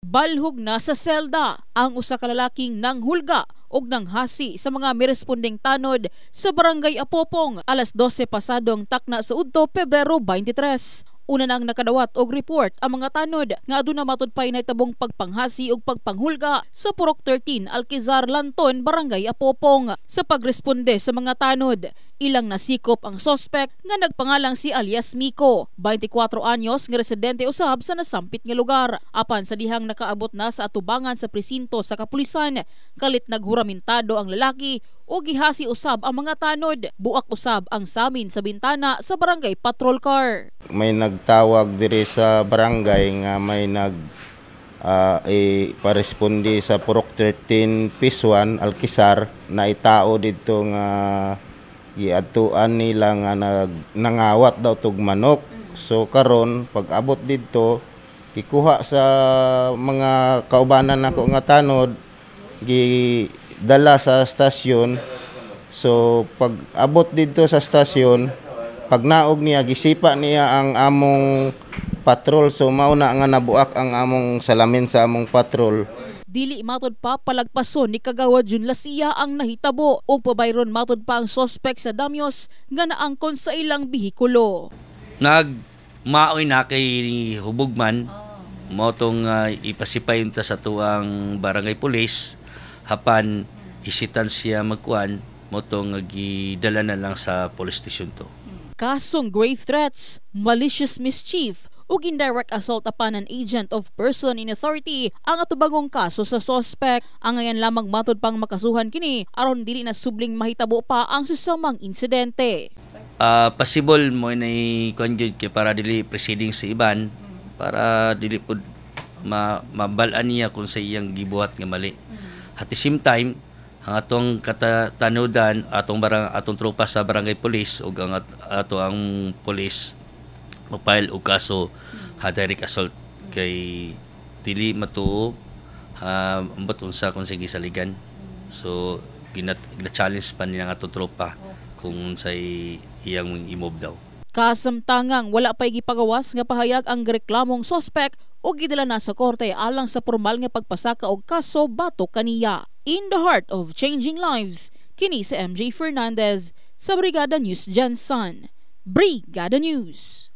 Balhog na sa selda ang usa ka lalaking nanghulga og nanghasi sa mga mirespondeng tanod sa Barangay Apopong alas 12 pasado ang takna sa udto Pebrero 23. Una nang nakadawat og report ang mga tanod nga aduna matud pay nahitabong pagpanghasi ug pagpanghulga sa Purok 13 Alquizar Lanton, Barangay Apopong. Sa pagresponde sa mga tanod, ilang nasikop ang sospek nga nagpangalang si alias Miko, 24 anyos nga residente usab sa nasampit nga lugar. Apan sa dihang nakaabot na sa atubangan sa presinto sa kapulisan, kalit naghuramentado ang lalaki o gihasi usab ang mga tanod. Buak usab ang samin sa bintana sa barangay patrol car. May nagtawag diri sa barangay nga may paresponde sa Purok 13 P1 Alquizar na itao dito nga giatuan nila nga nangawat daw tog manok. So karon pag abot dito gikuha sa mga kaubanan nako nga tanod gidala sa stasyon. So pag abot dito sa stasyon, pag naog niya gisipa niya ang among patrol. So mauna nga nabuak ang among salamin sa among patrol. Dili matod pa palagpason ni Kagawad Jun Lasia ang nahitabo ug pabayron matod pa ang suspect sa damyos nga naangkon sa ilang bihikulo. Nagmaoy na kay hubugman mo tong ipasipay ta sa tuang barangay police hapan hisitan siya magkuan mo tong gidala na lang sa police station to. Kasong grave threats, malicious mischief ug indirect assault upon an agent of person in authority ang atubagong kaso sa suspect. Ang ngayon lamang matod pang makasuhan kini aron dili na subling mahitabo pa ang susamang insidente. Possible mo na i-conjure kay para dili proceeding sa iban para dili pud mabalaan niya kung sa iyang gibuhat nga mali. At the same time, ang atong katanodan atong tropa sa barangay police ug ang ang police mapile og kaso direct assault kay dili matuo ambot unsa kung sige saligan. So gina-challenge pa niya ang atong tropa kung sa iyang i-move daw. Kasamtangang wala pay gipagawas nga pahayag ang reklamong suspect o gidala na sa korte alang sa formal nga pagpasaka og kaso batok kaniya. In the heart of changing lives, kini si MJ Fernandez sa Brigada News Jensen. Brigada News.